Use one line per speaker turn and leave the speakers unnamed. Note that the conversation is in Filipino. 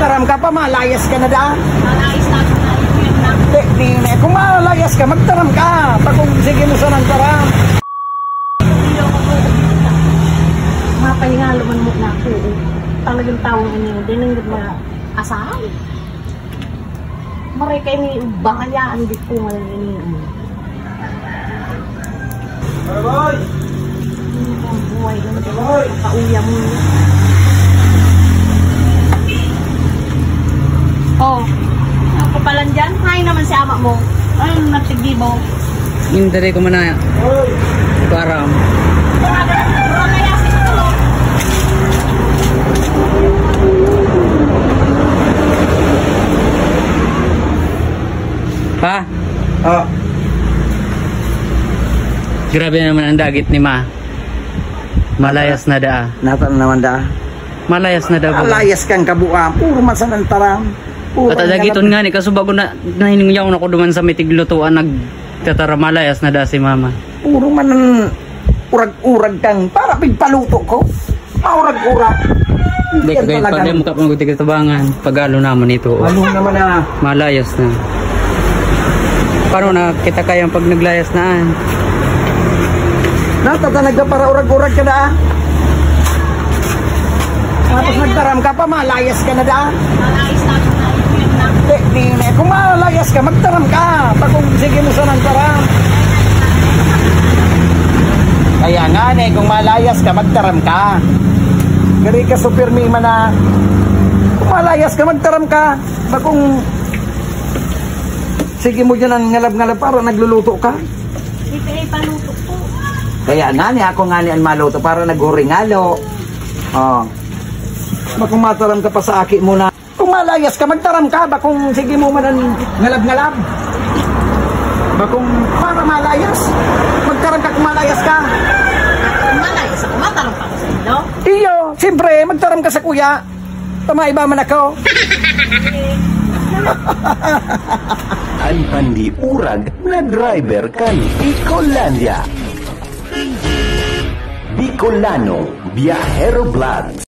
magtaram ka pa, malayas ka na daan.
Malayas na ako na yun lang.
Di, kung malayas ka, magtaram ka. Kung sige mo sa nang taram.
Hindi ako po. Mapahingalo man mo na ako. Talagang tawang niyo. Di nang mga asahan. Maray kayo ni bahayaan di ko nga ini.
Boy!
Hindi ko ang buhay ng kauya mo. Oh, ako pala dyan. Hi naman si ama mo. Ay, nagsigibo.
Hindi ko man na. Param.
Mura kaya si Tulo.
Pa?
Oh.
Grabe naman ang dagit ni Ma. Malayas na daa.
Natan naman da.
Malayas na daa.
Malayas kang kabuang. Puro man sa nang taram.
At dagiton nga ni kasubago na nahinungyaw na ko duman sa mitiglutuan nagtatara malayas na daa si Mama.
Puro man urag-urag kang para pigpaluto ko. Maurag-urag.
Hindi ka kayo pa rin mukha pang gutigasabangan. Pag-alo naman ito.
Ano naman na?
Malayas na. Paano na kita kayang pag naglayas naan?
Natatanag ka para urag-urag ka na. Tapos nagtaram ka pa, malayas ka na daan.
Malayas na ako na yun lang.
Di, kung malayas ka, magtaram ka. Kung sige mo sa nang taram. Kaya nga kung malayas ka, magtaram ka. Gari ka super mima na. Kung malayas ka, magtaram ka. Kung sige mo dyan ang ngalab-ngalab para nagluluto ka.
Ito ay paluto po.
Kaya nga ako nga ang maluto para naghuringalo. Oh. Kung mataram ka pa sa aki mo na. Kung malayas ka, magtaram ka. Kung sige mo man ang ngalab-ngalab. Kung para malayas, magtaram ka kung malayas ka.
Kung malayas ako, matarong pa ko sa ilo.
Iyo, siyempre, magtaram ka sa kuya. Tumaiba man ako.
Ang pandiurag na driver kan Bicolandia. Bicolano Viajero Vlogs.